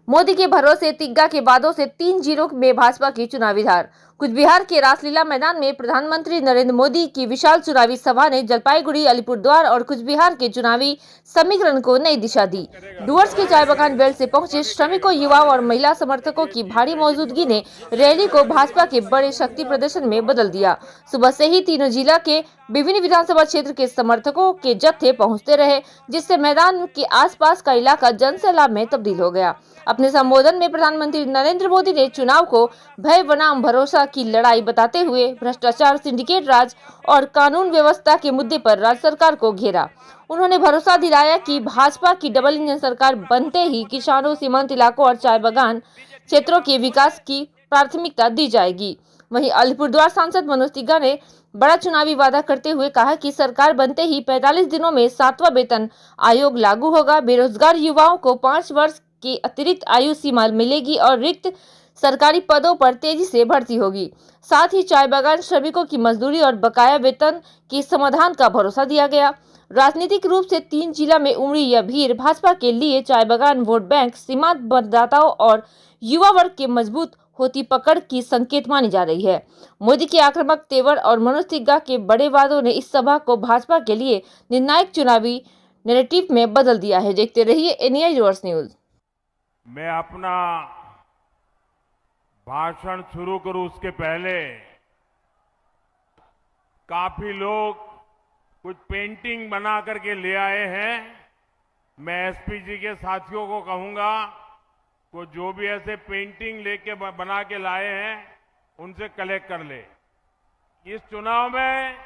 मोदी के भरोसे तिग्गा के बादों से 3 जिलों में भाजपा की चुनावी धार। कुछ बिहार के रासलीला मैदान में प्रधानमंत्री नरेंद्र मोदी की विशाल चुनावी सभा ने जलपाईगुड़ी, अलीपुरद्वार और कुछ बिहार के चुनावी समीकरण को नई दिशा दी। डुवर्स के चाय बागान बेल्ट से पहुंचे श्रमिकों, युवाओं और महिला समर्थकों की भारी मौजूदगी ने रैली को भाजपा के बड़े शक्ति प्रदर्शन में बदल दिया। सुबह से ही तीनों जिला के विभिन्न विधानसभा क्षेत्र के समर्थकों के जत्थे पहुंचते रहे, जिससे मैदान के आसपास का इलाका जनसैलाब में तब्दील हो गया। अपने संबोधन में प्रधानमंत्री नरेंद्र मोदी ने चुनाव को भय बनाम भरोसा की लड़ाई बताते हुए भ्रष्टाचार, सिंडिकेट राज और कानून व्यवस्था के मुद्दे पर राज्य सरकार को घेरा। उन्होंने भरोसा दिलाया कि भाजपा की डबल इंजन सरकार बनते ही किसानों, सीमांत इलाकों और चाय बागान क्षेत्रों के विकास की प्राथमिकता दी जाएगी। वहीं अलीपुरद्वार सांसद मनोज तिग्गा ने बड़ा चुनावी वादा करते हुए कहा कि सरकार बनते ही 45 दिनों में 7वां वेतन आयोग लागू होगा, बेरोजगार युवाओं को 5 वर्ष की अतिरिक्त आयु सीमा मिलेगी और रिक्त सरकारी पदों पर तेजी से भर्ती होगी। साथ ही चाय बागान श्रमिकों की मजदूरी और बकाया वेतन के समाधान का भरोसा दिया गया। राजनीतिक रूप से 3 जिला में उमड़ी यह भीड़ भाजपा के लिए चाय बागान वोट बैंक, सीमांत मतदाताओं और युवा वर्ग के मजबूत होती पकड़ की संकेत मानी जा रही है। मोदी के आक्रामक तेवर और मनोज तिग्गा के बड़े वादों ने इस सभा को भाजपा के लिए निर्णायक चुनावी नैरेटिव में बदल दिया है। देखते रहिए एनआई डुवर्स न्यूज। मैं अपना भाषण शुरू करूं उसके पहले काफी लोग कुछ पेंटिंग बना करके ले आए हैं। मैं एसपी जी के साथियों को कहूंगा वो जो भी ऐसे पेंटिंग लेके बना के लाए हैं उनसे कलेक्ट कर ले। इस चुनाव में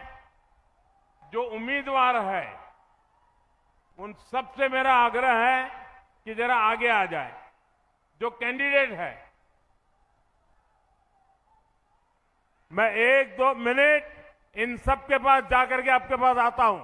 जो उम्मीदवार है उन सबसे मेरा आग्रह है कि जरा आगे आ जाए। जो कैंडिडेट है, मैं 1-2 मिनट इन सब के पास जाकर के आपके पास आता हूं।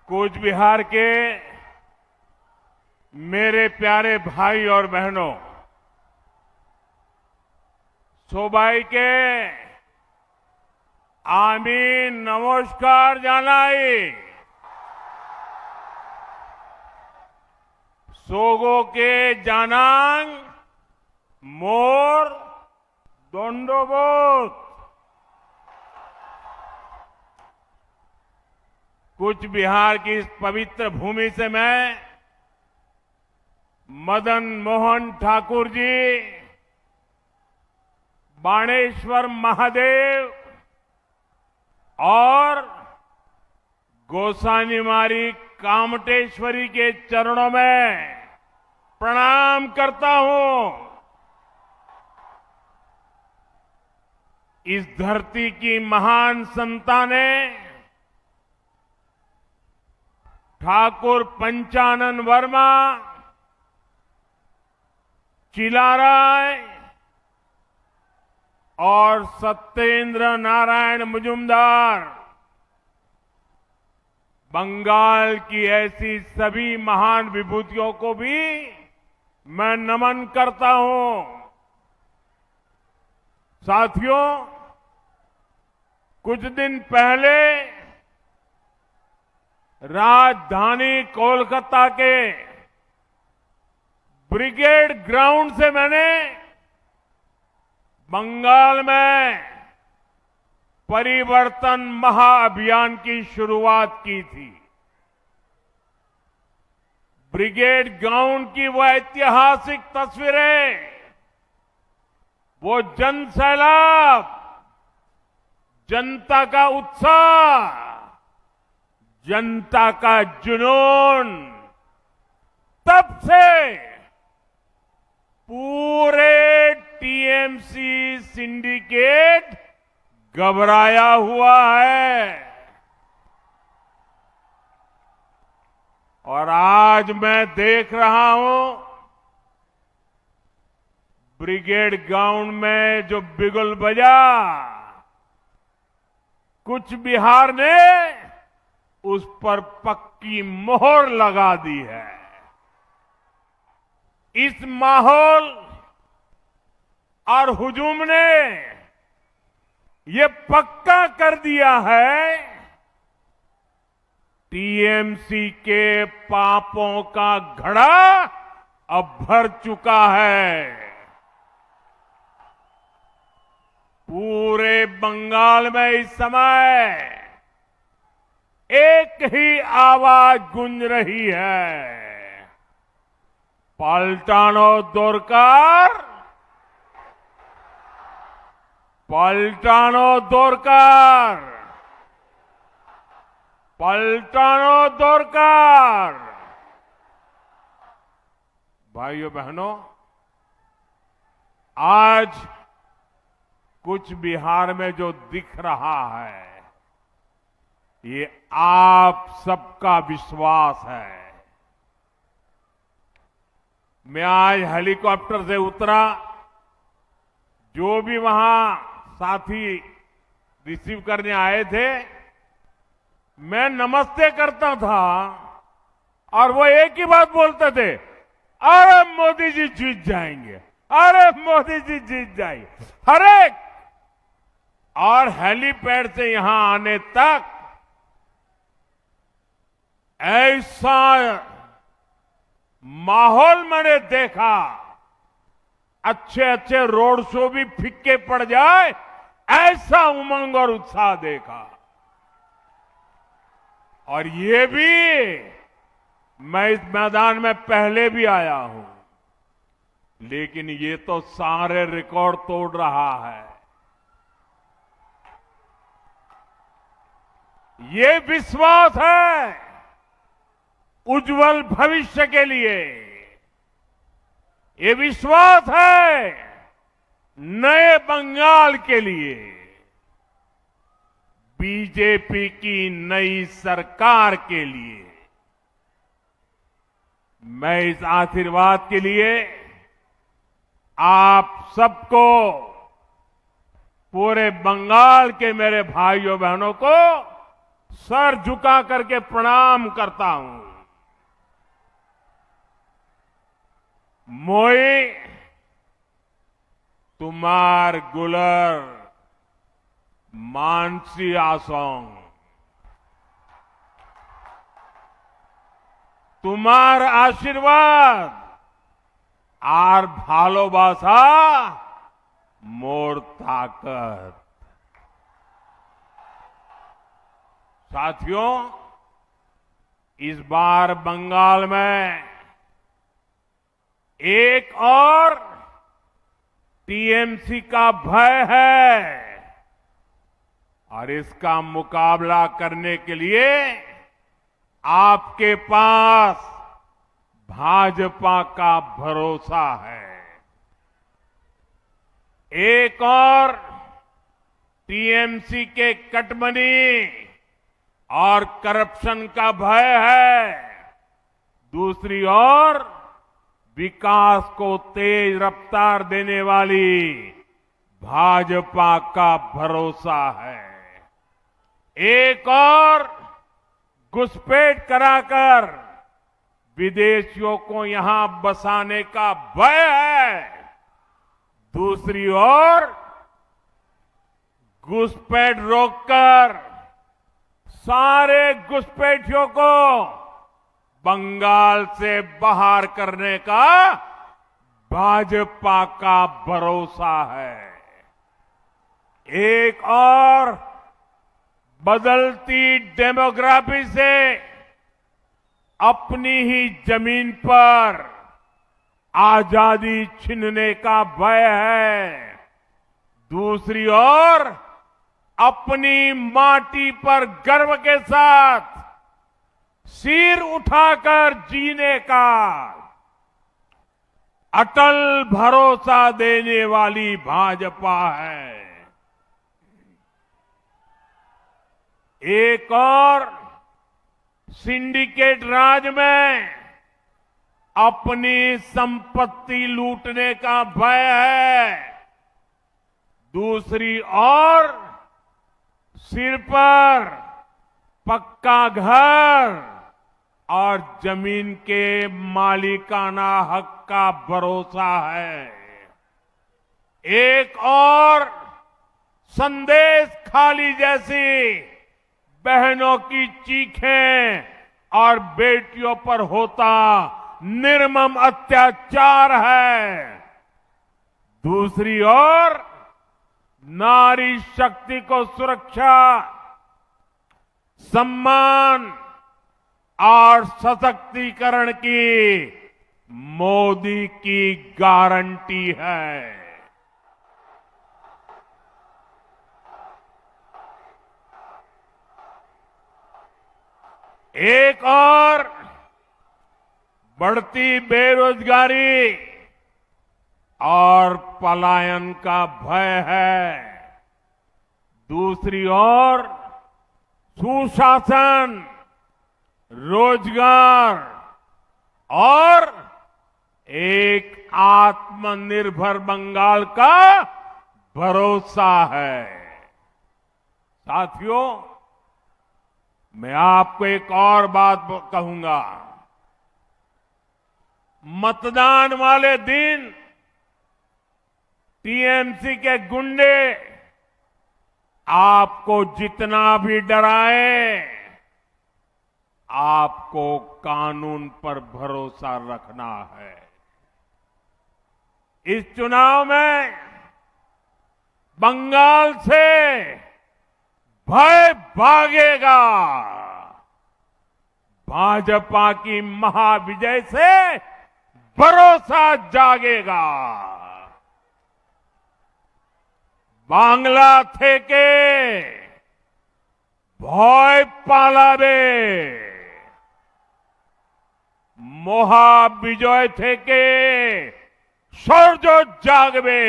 कूच बिहार के मेरे प्यारे भाई और बहनों, सोबाई के आमी नमस्कार जानाई, सोगो के जानांग मोर दंडोबोत। कूच बिहार की इस पवित्र भूमि से मैं मदन मोहन ठाकुर जी, बाणेश्वर महादेव और गोसानीमारी कामटेश्वरी के चरणों में प्रणाम करता हूं। इस धरती की महान संताने ठाकुर पंचानन वर्मा, चिलाराय और सत्येंद्र नारायण मुजुमदार, बंगाल की ऐसी सभी महान विभूतियों को भी मैं नमन करता हूं। साथियों, कुछ दिन पहले राजधानी कोलकाता के ब्रिगेड ग्राउंड से मैंने बंगाल में परिवर्तन महाअभियान की शुरुआत की थी। ब्रिगेड ग्राउंड की वो ऐतिहासिक तस्वीरें, वो जनसैलाब, जनता का उत्साह, जनता का जुनून, तब से पूरे टीएमसी सिंडिकेट घबराया हुआ है। और आज मैं देख रहा हूं ब्रिगेड ग्राउंड में जो बिगुल बजा, कुछ बिहार ने उस पर पक्की मोहर लगा दी है। इस माहौल और हुजूम ने ये पक्का कर दिया है, टीएमसी के पापों का घड़ा अब भर चुका है। पूरे बंगाल में इस समय एक ही आवाज गूंज रही है, पलटानो दोरकार, पलटानो दोरकार, पलटानो दोरकार। भाइयों बहनों, आज कुछ बिहार में जो दिख रहा है, ये आप सबका विश्वास है। मैं आज हेलीकॉप्टर से उतरा, जो भी वहां साथी रिसीव करने आए थे, मैं नमस्ते करता था और वो एक ही बात बोलते थे, अरे मोदी जी जीत जाएंगे, अरे मोदी जी जीत जाएंगे। हर एक और हेलीपैड से यहां आने तक ऐसा माहौल मैंने देखा, अच्छे अच्छे रोड शो भी फिक्के पड़ जाए, ऐसा उमंग और उत्साह देखा। और ये भी मैं इस मैदान में पहले भी आया हूं, लेकिन ये तो सारे रिकॉर्ड तोड़ रहा है। ये विश्वास है उज्जवल भविष्य के लिए, ये विश्वास है नए बंगाल के लिए, बीजेपी की नई सरकार के लिए। मैं इस आशीर्वाद के लिए आप सबको, पूरे बंगाल के मेरे भाइयों बहनों को सर झुका करके प्रणाम करता हूं। मोई तुमार गुलर मानसी आसोंग, तुम्हार आशीर्वाद আর ভালোবাসা मोर ताकत। साथियों, इस बार बंगाल में एक और टीएमसी का भय है और इसका मुकाबला करने के लिए आपके पास भाजपा का भरोसा है। एक और टीएमसी के कटमनी और करप्शन का भय है, दूसरी ओर विकास को तेज रफ्तार देने वाली भाजपा का भरोसा है। एक और घुसपैठ कराकर विदेशियों को यहां बसाने का भय है, दूसरी ओर घुसपैठ रोककर सारे घुसपैठियों को बंगाल से बाहर करने का भाजपा का भरोसा है। एक और बदलती डेमोग्राफी से अपनी ही जमीन पर आजादी छीनने का भय है, दूसरी ओर अपनी माटी पर गर्व के साथ सिर उठाकर जीने का अटल भरोसा देने वाली भाजपा है। एक और सिंडिकेट राज में अपनी संपत्ति लूटने का भय है, दूसरी ओर सिर पर पक्का घर और जमीन के मालिकाना हक का भरोसा है। एक और संदेश खाली जैसी बहनों की चीखें और बेटियों पर होता निर्मम अत्याचार है। दूसरी ओर नारी शक्ति को सुरक्षा, सम्मान और सशक्तिकरण की मोदी की गारंटी है। एक और बढ़ती बेरोजगारी और पलायन का भय है। दूसरी ओर सुशासन, रोजगार और एक आत्मनिर्भर बंगाल का भरोसा है। साथियों, मैं आपको एक और बात कहूंगा। मतदान वाले दिन टीएमसी के गुंडे आपको जितना भी डराए, आपको कानून पर भरोसा रखना है। इस चुनाव में बंगाल से भय भागेगा। भाजपा की महाविजय से भरोसा जागेगा। बांग्ला থেকে ভয় পালাবে, মহাবিজয় থেকে সূর্য জাগবে।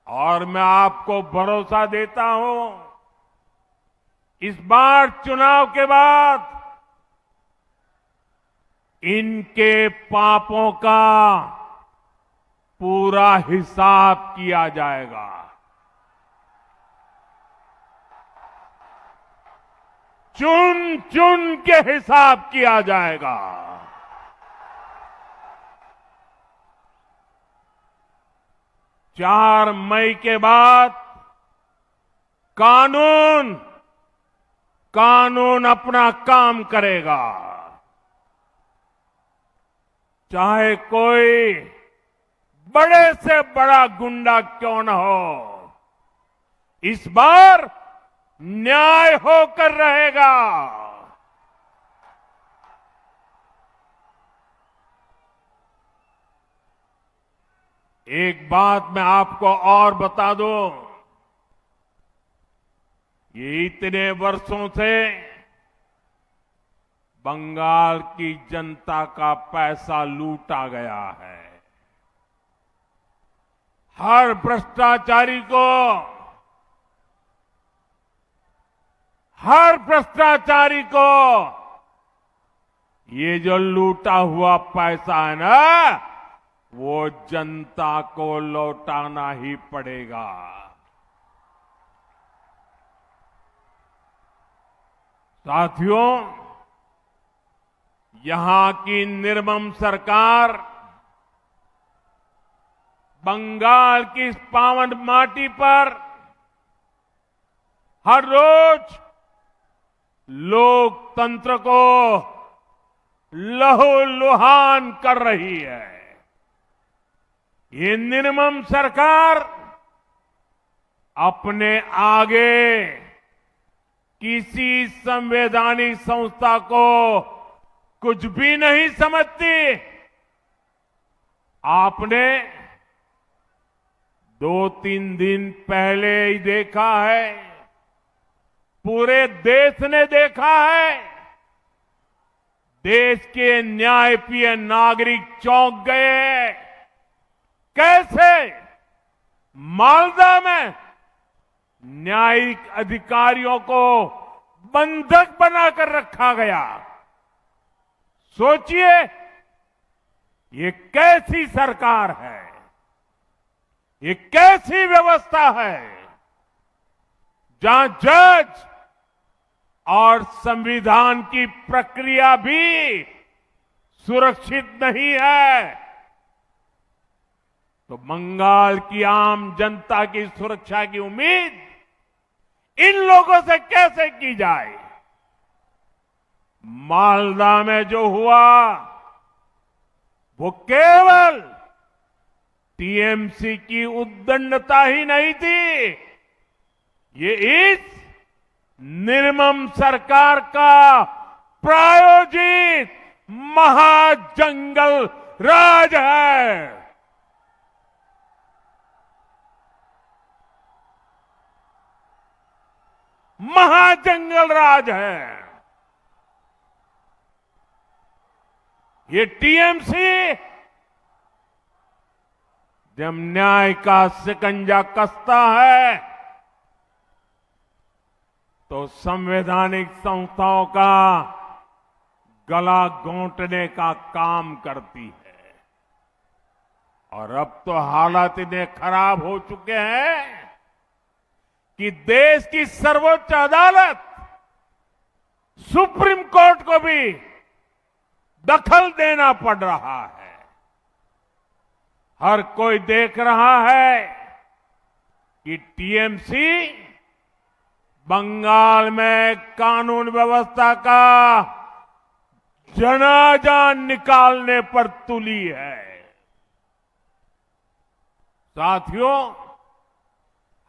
और मैं आपको भरोसा देता हूं, इस बार चुनाव के बाद इनके पापों का पूरा हिसाब किया जाएगा। चुन चुन के हिसाब किया जाएगा। 4 मई के बाद कानून अपना काम करेगा। चाहे कोई बड़े से बड़ा गुंडा क्यों न हो, इस बार न्याय होकर रहेगा। एक बात मैं आपको और बता दूं, ये इतने वर्षों से बंगाल की जनता का पैसा लूटा गया है। हर भ्रष्टाचारी को ये जो लूटा हुआ पैसा है ना, वो जनता को लौटाना ही पड़ेगा। साथियों, यहां की निर्मम सरकार बंगाल की इस पावन माटी पर हर रोज लोकतंत्र को लहूलुहान कर रही है। ये निर्मम सरकार अपने आगे किसी संवैधानिक संस्था को कुछ भी नहीं समझती। आपने 2-3 दिन पहले ही देखा है, पूरे देश ने देखा है, देश के न्यायप्रिय नागरिक चौंक गए। कैसे मालदा में न्यायिक अधिकारियों को बंधक बनाकर रखा गया। सोचिए, ये कैसी सरकार है, ये कैसी व्यवस्था है। जहां जज और संविधान की प्रक्रिया भी सुरक्षित नहीं है, तो बंगाल की आम जनता की सुरक्षा की उम्मीद इन लोगों से कैसे की जाए? मालदा में जो हुआ वो केवल टीएमसी की उद्दंडता ही नहीं थी, ये इस निर्मम सरकार का प्रायोजित महाजंगल राज है। महाजंगल राज है। ये टीएमसी जब न्याय का शिकंजा कसता है तो संवैधानिक संस्थाओं का गला घोंटने का काम करती है। और अब तो हालात इतने खराब हो चुके हैं कि देश की सर्वोच्च अदालत सुप्रीम कोर्ट को भी दखल देना पड़ रहा है। हर कोई देख रहा है कि टीएमसी बंगाल में कानून व्यवस्था का जनाजा निकालने पर तुली है। साथियों,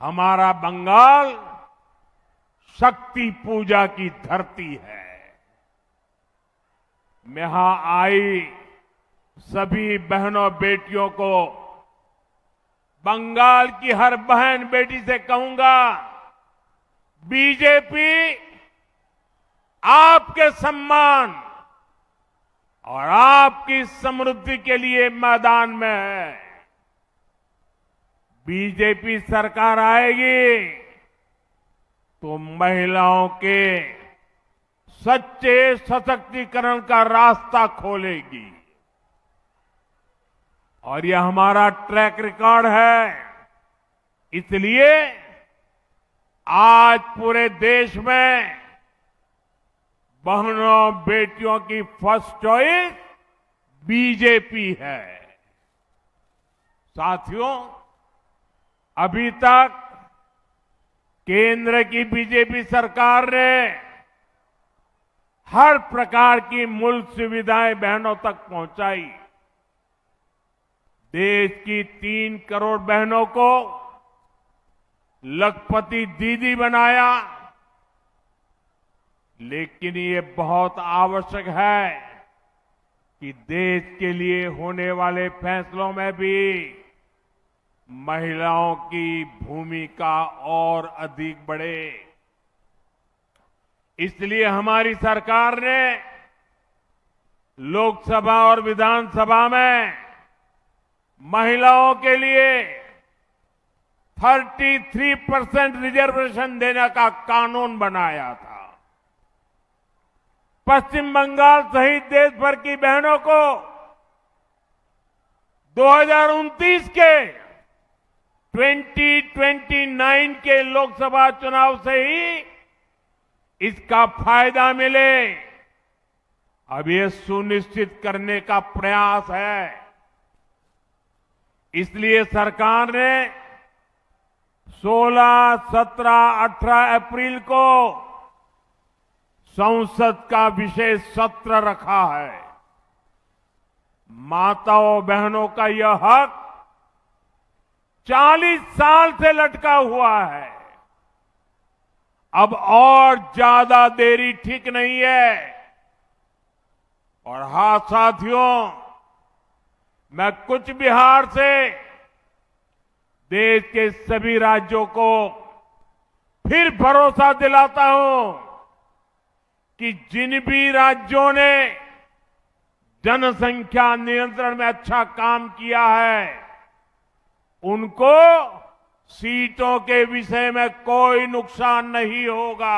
हमारा बंगाल शक्ति पूजा की धरती है। मैं यहां आई सभी बहनों बेटियों को, बंगाल की हर बहन बेटी से कहूंगा, बीजेपी आपके सम्मान और आपकी समृद्धि के लिए मैदान में है। बीजेपी सरकार आएगी तो महिलाओं के सच्चे सशक्तिकरण का रास्ता खोलेगी। और यह हमारा ट्रैक रिकॉर्ड है। इसलिए आज पूरे देश में बहनों बेटियों की फर्स्ट चॉइस बीजेपी है। साथियों, अभी तक केंद्र की बीजेपी सरकार ने हर प्रकार की मूल सुविधाएं बहनों तक पहुंचाई। देश की 3 करोड़ बहनों को लखपति दीदी बनाया। लेकिन ये बहुत आवश्यक है कि देश के लिए होने वाले फैसलों में भी महिलाओं की भूमिका और अधिक बढ़े। इसलिए हमारी सरकार ने लोकसभा और विधानसभा में महिलाओं के लिए 33% रिजर्वेशन देने का कानून बनाया था। पश्चिम बंगाल सहित देश भर की बहनों को 2029 के 2029 के लोकसभा चुनाव से ही इसका फायदा मिले, अब ये सुनिश्चित करने का प्रयास है। इसलिए सरकार ने 16, 17, 18 अप्रैल को संसद का विशेष सत्र रखा है। माताओं बहनों का यह हक 40 साल से लटका हुआ है। अब और ज्यादा देरी ठीक नहीं है। और हाँ साथियों, मैं कूच बिहार से देश के सभी राज्यों को फिर भरोसा दिलाता हूं कि जिन भी राज्यों ने जनसंख्या नियंत्रण में अच्छा काम किया है, उनको सीटों के विषय में कोई नुकसान नहीं होगा।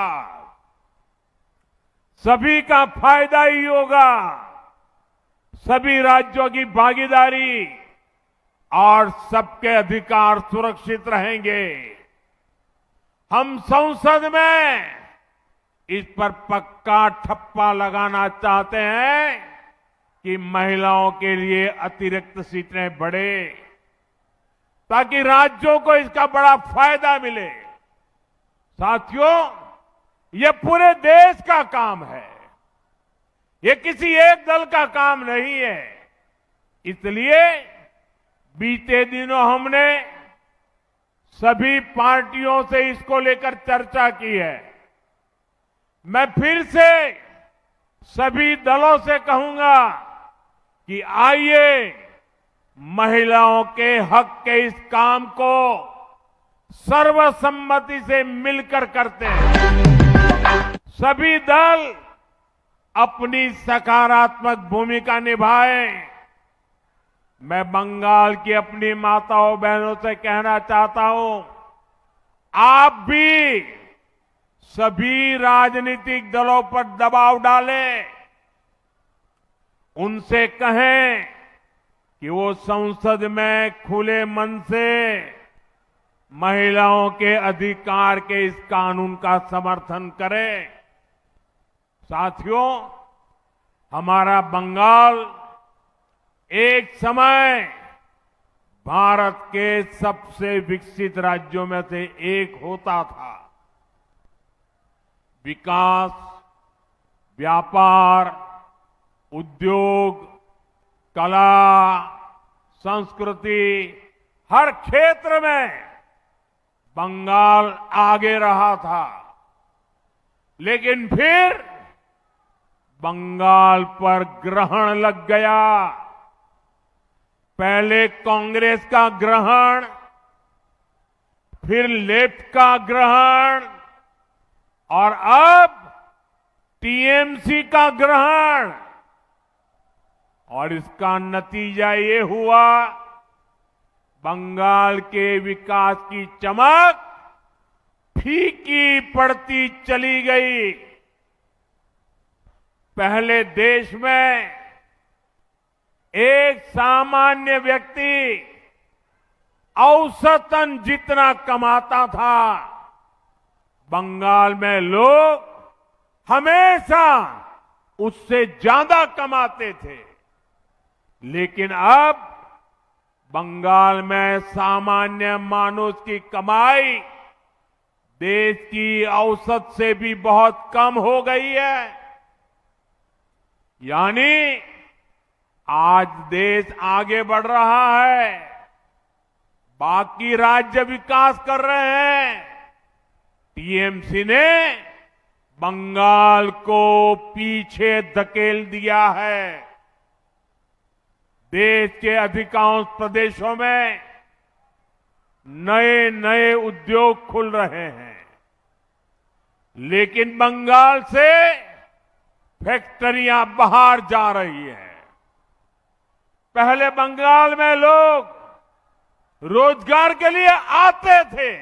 सभी का फायदा ही होगा। सभी राज्यों की भागीदारी और सबके अधिकार सुरक्षित रहेंगे। हम संसद में इस पर पक्का ठप्पा लगाना चाहते हैं कि महिलाओं के लिए अतिरिक्त सीटें बढ़े, ताकि राज्यों को इसका बड़ा फायदा मिले। साथियों, ये पूरे देश का काम है, ये किसी एक दल का काम नहीं है। इसलिए बीते दिनों हमने सभी पार्टियों से इसको लेकर चर्चा की है। मैं फिर से सभी दलों से कहूंगा कि आइए महिलाओं के हक के इस काम को सर्वसम्मति से मिलकर करते हैं। सभी दल अपनी सकारात्मक भूमिका निभाएं। मैं बंगाल की अपनी माताओं बहनों से कहना चाहता हूं, आप भी सभी राजनीतिक दलों पर दबाव डालें, उनसे कहें कि वो संसद में खुले मन से महिलाओं के अधिकार के इस कानून का समर्थन करें। साथियों, हमारा बंगाल एक समय भारत के सबसे विकसित राज्यों में से एक होता था। विकास, व्यापार, उद्योग, कला, संस्कृति, हर क्षेत्र में बंगाल आगे रहा था। लेकिन फिर बंगाल पर ग्रहण लग गया। पहले कांग्रेस का ग्रहण, फिर लेफ्ट का ग्रहण और अब टीएमसी का ग्रहण। और इसका नतीजा ये हुआ, बंगाल के विकास की चमक फीकी पड़ती चली गई। पहले देश में एक सामान्य व्यक्ति औसतन जितना कमाता था, बंगाल में लोग हमेशा उससे ज्यादा कमाते थे। लेकिन अब बंगाल में सामान्य मानुष की कमाई देश की औसत से भी बहुत कम हो गई है। यानी आज देश आगे बढ़ रहा है, बाकी राज्य विकास कर रहे हैं। टीएमसी ने बंगाल को पीछे धकेल दिया है। देश के अधिकांश प्रदेशों में नए नए उद्योग खुल रहे हैं, लेकिन बंगाल से फैक्ट्रियां बाहर जा रही हैं। पहले बंगाल में लोग रोजगार के लिए आते थे,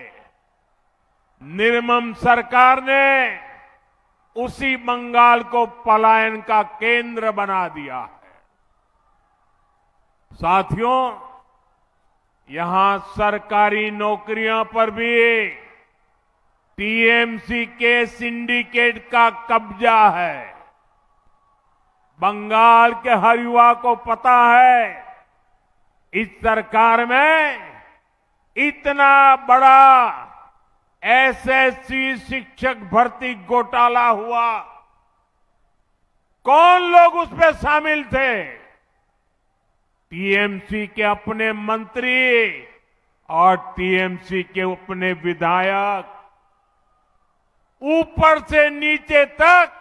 निर्मम सरकार ने उसी बंगाल को पलायन का केंद्र बना दिया है। साथियों, यहां सरकारी नौकरियों पर भी टीएमसी के सिंडिकेट का कब्जा है। बंगाल के हर युवा को पता है, इस सरकार में इतना बड़ा एसएससी शिक्षक भर्ती घोटाला हुआ, कौन लोग उसमें शामिल थे? टीएमसी के अपने मंत्री और टीएमसी के अपने विधायक, ऊपर से नीचे तक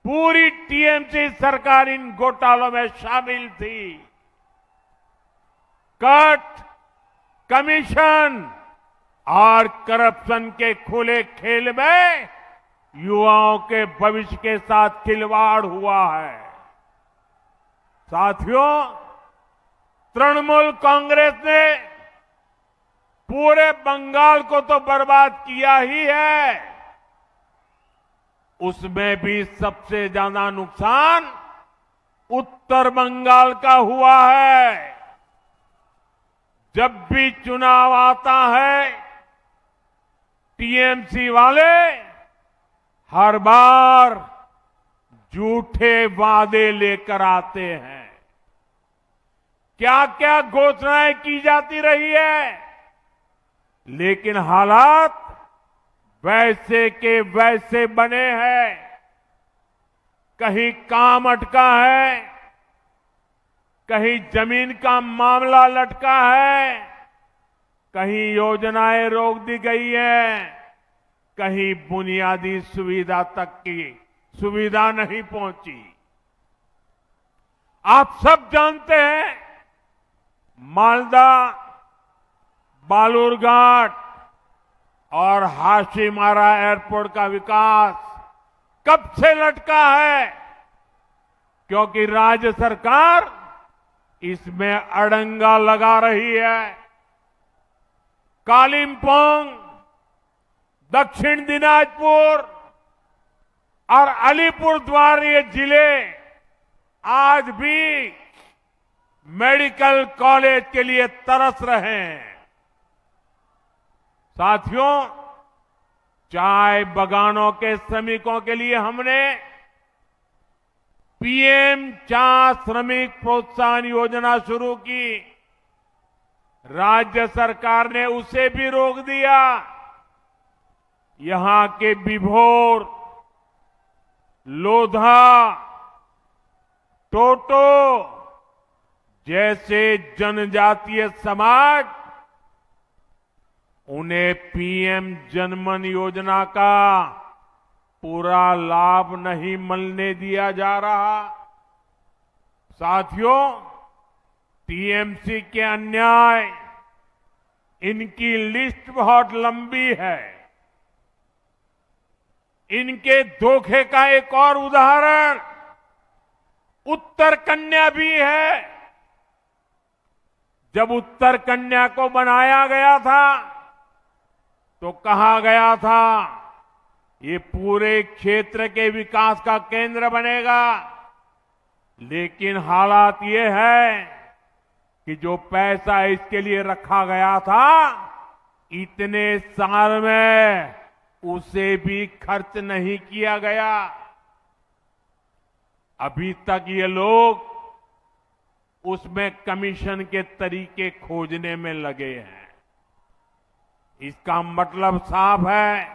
पूरी टीएमसी सरकार इन घोटालों में शामिल थी। कट, कमीशन और करप्शन के खुले खेल में युवाओं के भविष्य के साथ खिलवाड़ हुआ है। साथियों, तृणमूल कांग्रेस ने पूरे बंगाल को तो बर्बाद किया ही है, उसमें भी सबसे ज्यादा नुकसान उत्तर बंगाल का हुआ है। जब भी चुनाव आता है, टीएमसी वाले हर बार झूठे वादे लेकर आते हैं। क्या क्या घोषणाएं की जाती रही है, लेकिन हालात वैसे के वैसे बने हैं। कहीं काम अटका है, कहीं जमीन का मामला लटका है, कहीं योजनाएं रोक दी गई है, कहीं बुनियादी सुविधा तक की सुविधा नहीं पहुंची। आप सब जानते हैं, मालदा, बालूरघाट और हाशीमारा एयरपोर्ट का विकास कब से लटका है, क्योंकि राज्य सरकार इसमें अड़ंगा लगा रही है। कालिंपोंग, दक्षिण दिनाजपुर और अलीपुरद्वार ये जिले आज भी मेडिकल कॉलेज के लिए तरस रहे हैं। साथियों, चाय बागानों के श्रमिकों के लिए हमने पीएम चाय श्रमिक प्रोत्साहन योजना शुरू की। राज्य सरकार ने उसे भी रोक दिया। यहां के बिभोर, लोधा, टोटो जैसे जनजातीय समाज, उन्हें पीएम जनमन योजना का पूरा लाभ नहीं मिलने दिया जा रहा। साथियों, टीएमसी के अन्याय, इनकी लिस्ट बहुत लंबी है। इनके धोखे का एक और उदाहरण उत्तर कन्या भी है। जब उत्तर कन्या को बनाया गया था तो कहा गया था ये पूरे क्षेत्र के विकास का केंद्र बनेगा, लेकिन हालात ये है कि जो पैसा इसके लिए रखा गया था, इतने साल में उसे भी खर्च नहीं किया गया। अभी तक ये लोग उसमें कमीशन के तरीके खोजने में लगे हैं। इसका मतलब साफ है,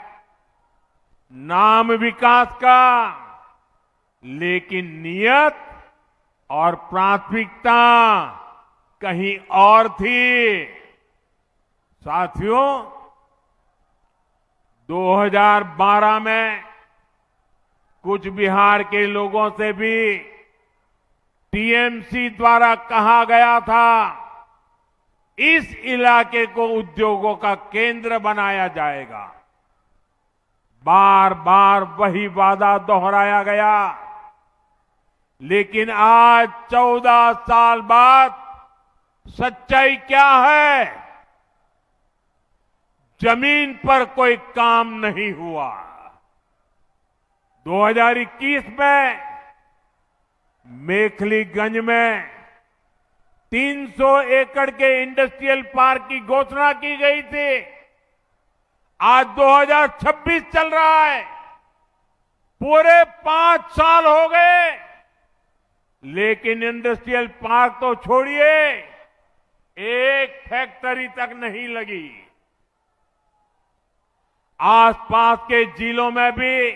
नाम विकास का, लेकिन नियत और प्राथमिकता कहीं और थी। साथियों, 2012 में कुछ बिहार के लोगों से भी टीएमसी द्वारा कहा गया था इस इलाके को उद्योगों का केंद्र बनाया जाएगा। बार बार वही वादा दोहराया गया, लेकिन आज 14 साल बाद सच्चाई क्या है? जमीन पर कोई काम नहीं हुआ। 2021 में मेखलीगंज में 300 एकड़ के इंडस्ट्रियल पार्क की घोषणा की गई थी। आज 2026 चल रहा है, पूरे 5 साल हो गए, लेकिन इंडस्ट्रियल पार्क तो छोड़िए, एक फैक्ट्री तक नहीं लगी। आसपास के जिलों में भी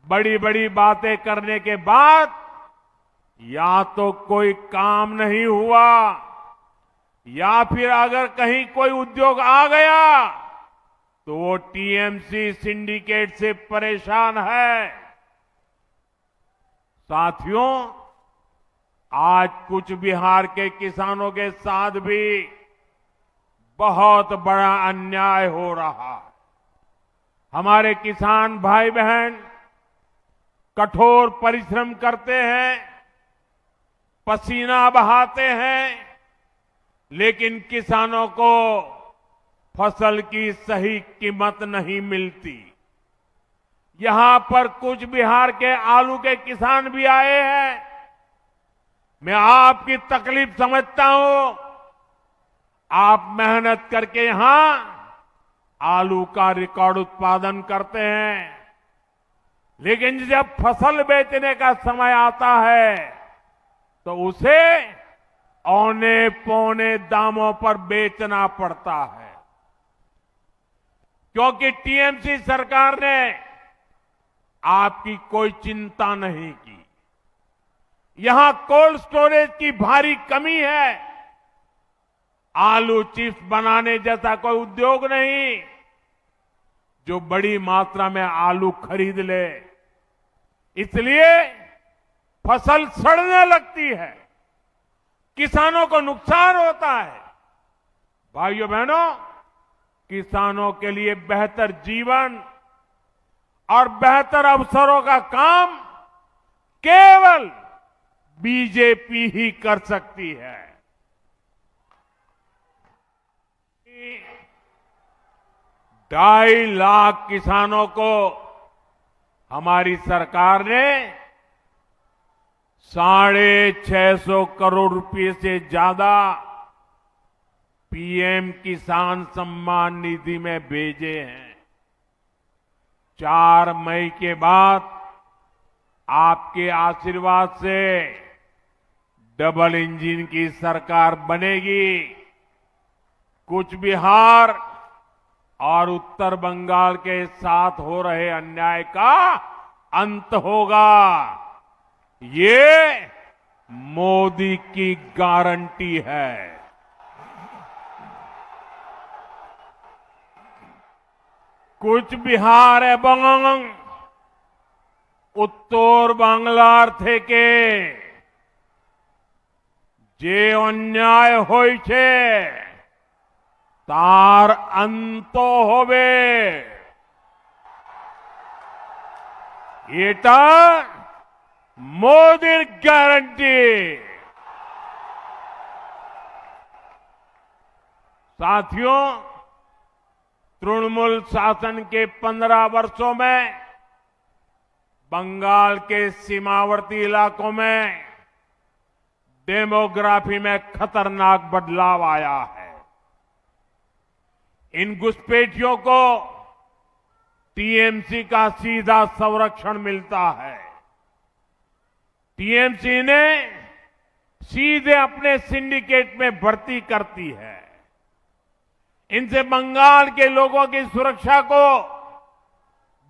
बड़ी बड़ी बातें करने के बाद या तो कोई काम नहीं हुआ, या फिर अगर कहीं कोई उद्योग आ गया तो वो टीएमसी सिंडिकेट से परेशान है। साथियों, आज कुछ बिहार के किसानों के साथ भी बहुत बड़ा अन्याय हो रहा है। हमारे किसान भाई बहन कठोर परिश्रम करते हैं, पसीना बहाते हैं, लेकिन किसानों को फसल की सही कीमत नहीं मिलती। यहां पर कुछ बिहार के आलू के किसान भी आए हैं। मैं आपकी तकलीफ समझता हूं। आप मेहनत करके यहां आलू का रिकॉर्ड उत्पादन करते हैं, लेकिन जब फसल बेचने का समय आता है तो उसे औने पौने दामों पर बेचना पड़ता है, क्योंकि टीएमसी सरकार ने आपकी कोई चिंता नहीं की। यहां कोल्ड स्टोरेज की भारी कमी है। आलू चिप्स बनाने जैसा कोई उद्योग नहीं जो बड़ी मात्रा में आलू खरीद ले, इसलिए फसल सड़ने लगती है, किसानों को नुकसान होता है। भाइयों बहनों, किसानों के लिए बेहतर जीवन और बेहतर अवसरों का काम केवल बीजेपी ही कर सकती है। 2.5 लाख किसानों को हमारी सरकार ने 650 करोड़ रुपए से ज्यादा पीएम किसान सम्मान निधि में भेजे हैं। 4 मई के बाद आपके आशीर्वाद से डबल इंजन की सरकार बनेगी। कुछ बिहार और उत्तर बंगाल के साथ हो रहे अन्याय का अंत होगा। ये मोदी की गारंटी है। कुछ बिहार एवं উত্তর বাংলার থেকে যে অন্যায় হয়েছে তার অন্ত হবে। এটা মোদির গ্যারান্টি। साथियों, तृणमूल शासन के 15 वर्षों में बंगाल के सीमावर्ती इलाकों में डेमोग्राफी में खतरनाक बदलाव आया है। इन घुसपैठियों को टीएमसी का सीधा संरक्षण मिलता है। टीएमसी ने सीधे अपने सिंडिकेट में भर्ती करती है। इनसे बंगाल के लोगों की सुरक्षा को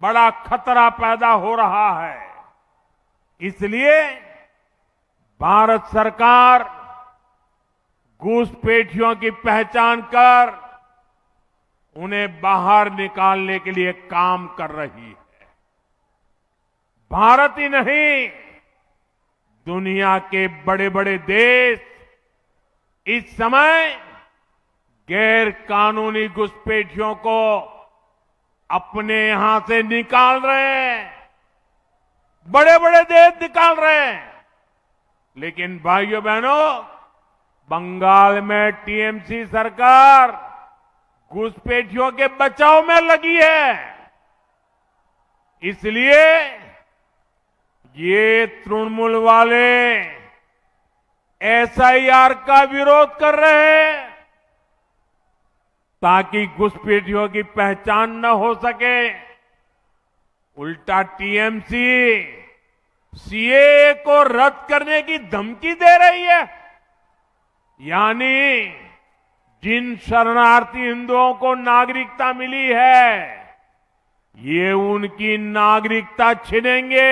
बड़ा खतरा पैदा हो रहा है। इसलिए भारत सरकार घुसपैठियों की पहचान कर उन्हें बाहर निकालने के लिए काम कर रही है। भारत ही नहीं, दुनिया के बड़े बड़े देश इस समय गैर कानूनी घुसपैठियों को अपने यहां से निकाल रहे हैं। बड़े बड़े देश निकाल रहे हैं। लेकिन भाइयों बहनों, बंगाल में टीएमसी सरकार घुसपैठियों के बचाव में लगी है। इसलिए ये तृणमूल वाले एसआईआर का विरोध कर रहे हैं ताकि घुसपैठियों की पहचान न हो सके। उल्टा टीएमसी सीएए को रद्द करने की धमकी दे रही है। यानी जिन शरणार्थी हिंदुओं को नागरिकता मिली है, ये उनकी नागरिकता छीनेंगे।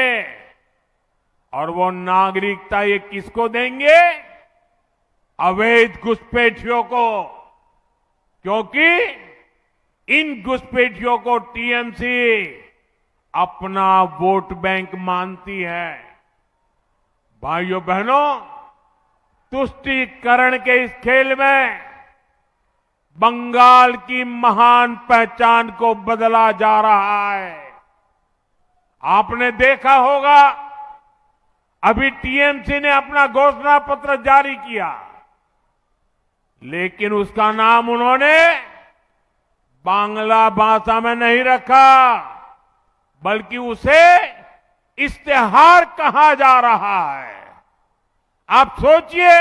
और वो नागरिकता ये किसको देंगे? अवैध घुसपैठियों को। क्योंकि इन घुसपैठियों को टीएमसी अपना वोट बैंक मानती है। भाइयों बहनों, तुष्टीकरण के इस खेल में बंगाल की महान पहचान को बदला जा रहा है। आपने देखा होगा, अभी टीएमसी ने अपना घोषणा पत्र जारी किया, लेकिन उसका नाम उन्होंने बांग्ला भाषा में नहीं रखा, बल्कि उसे इश्तेहार कहा जा रहा है। आप सोचिए,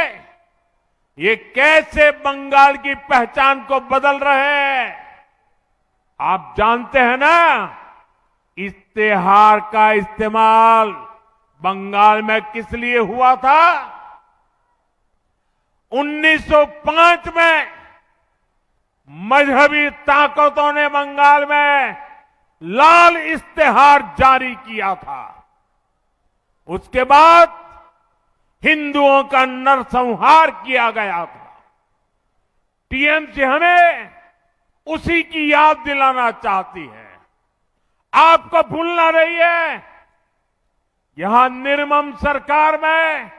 ये कैसे बंगाल की पहचान को बदल रहे हैं। आप जानते हैं ना, इश्तेहार का इस्तेमाल बंगाल में किस लिए हुआ था? 1905 में मजहबी ताकतों ने बंगाल में लाल इश्तेहार जारी किया था। उसके बाद हिंदुओं का नरसंहार किया गया था। टीएमसी हमें उसी की याद दिलाना चाहती है। आपको भूलना नहीं है, यहां निर्मम सरकार में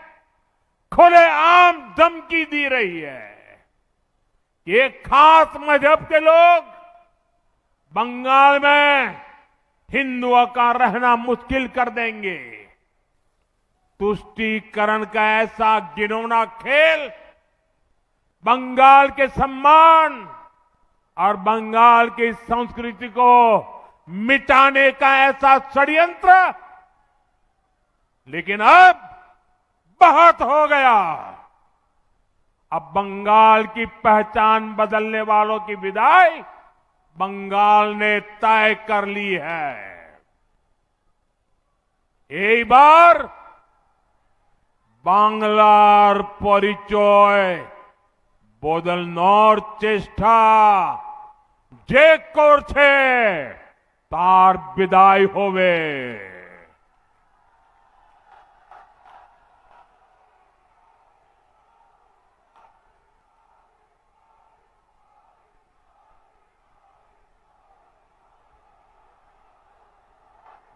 खुलेआम धमकी दी रही है कि एक खास मजहब के लोग बंगाल में हिंदुओं का रहना मुश्किल कर देंगे। तुष्टीकरण का ऐसा घिनौना खेल बंगाल के सम्मान और बंगाल की संस्कृति को मिटाने का ऐसा षड्यंत्र, लेकिन अब बहुत हो गया। अब बंगाल की पहचान बदलने वालों की विदाई बंगाल ने तय कर ली है। এই বার বাংলার পরিচয় বদলানোর চেষ্টা যে করছে তার বিদায় হবে।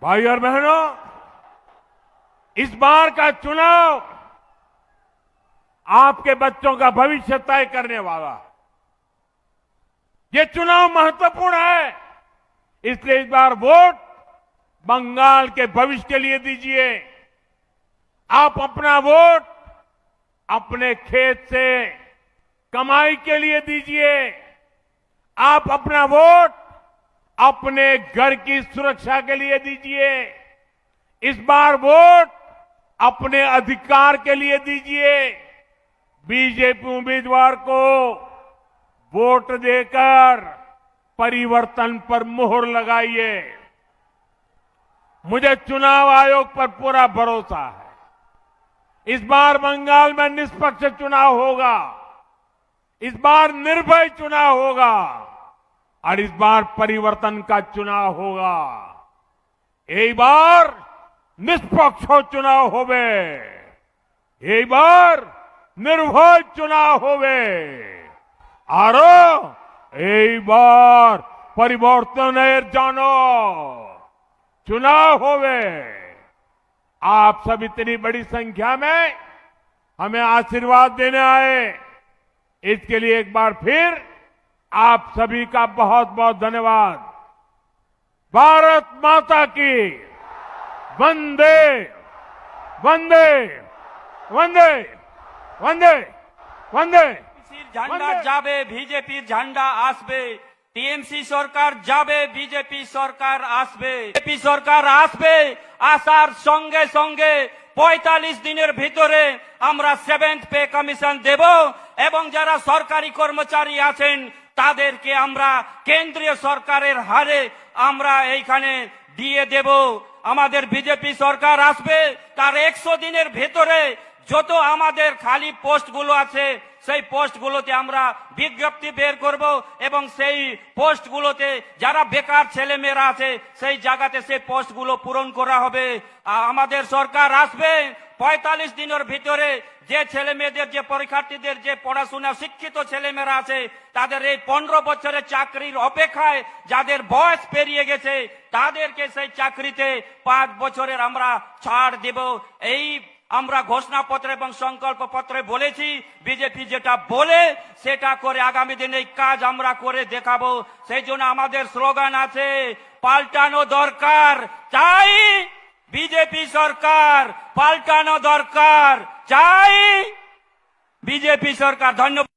भाई और बहनों, इस बार का चुनाव आपके बच्चों का भविष्य तय करने वाला है। ये चुनाव महत्वपूर्ण है, इसलिए इस बार वोट बंगाल के भविष्य के लिए दीजिए। आप अपना वोट अपने खेत से कमाई के लिए दीजिए। आप अपना वोट अपने घर की सुरक्षा के लिए दीजिए। इस बार वोट अपने अधिकार के लिए दीजिए। बीजेपी उम्मीदवार को वोट देकर परिवर्तन पर मोहर लगाइए। मुझे चुनाव आयोग पर पूरा भरोसा है। इस बार बंगाल में निष्पक्ष चुनाव होगा। इस बार निर्भय चुनाव होगा और इस बार परिवर्तन का चुनाव होगा। एक बार निष्पक्ष चुनाव होवे, एक बार निर्भय चुनाव होवे और एक बार परिवर्तन जानो चुनाव होवे। आप सब इतनी बड़ी संख्या में हमें आशीर्वाद देने आए, इसके लिए एक बार फिर आप सभी का बहुत बहुत धन्यवाद। भारत माता की वंदे वंदे वंदे वंदे वंदे। ঝান্ডা যাবে, বিজেপির ঝান্ডা আসবে। টিএমসি সরকার যাবে, বিজেপি সরকার আসবে। বিজেপি সরকার আসবে, আসার সঙ্গে সঙ্গে ৪৫ দিনের ভিতরে আমরা 7th পে কমিশন দেব এবং যারা সরকারি কর্মচারী আছেন তাদেরকে আমরা কেন্দ্রীয় সরকারের হারে আমরা এইখানে দিয়ে দেব। আমাদের বিজেপি সরকার আসবে, তার 100 দিনের ভেতরে যত আমাদের খালি পোস্টগুলো আছে সেই পোস্টগুলোতে আমরা বিজ্ঞপ্তি বের করব এবং সেই পোস্টগুলোতে যারা বেকার ছেলেমেয়েরা আছে সেই জায়গাতে সেই পোস্টগুলো পূরণ করা হবে। আমাদের সরকার আসবে ৪৫ দিনের ভিতরে যে ছেলে মেয়েদের, যে পরীক্ষার্থীদের, যে পড়াশোনা শিক্ষিত ছেলেমেয়েরা আছে তাদের এই 15 বছরের চাকরির অপেক্ষায় যাদের বয়স পেরিয়ে গেছে তাদেরকে সেই চাকরিতে 5 বছরের আমরা ছাড় দেব। এই আমরা ঘোষণাপত্র এবং সংকল্প পত্রে বলেছি। বিজেপি যেটা বলে সেটা করে আগামী দিনে এই কাজ আমরা করে দেখাবো। সেই জন্য আমাদের স্লোগান আছে, পাল্টানো দরকার, চাই বিজেপি সরকার, পাল্টানো দরকার, চাই বিজেপি সরকার। ধন্যবাদ।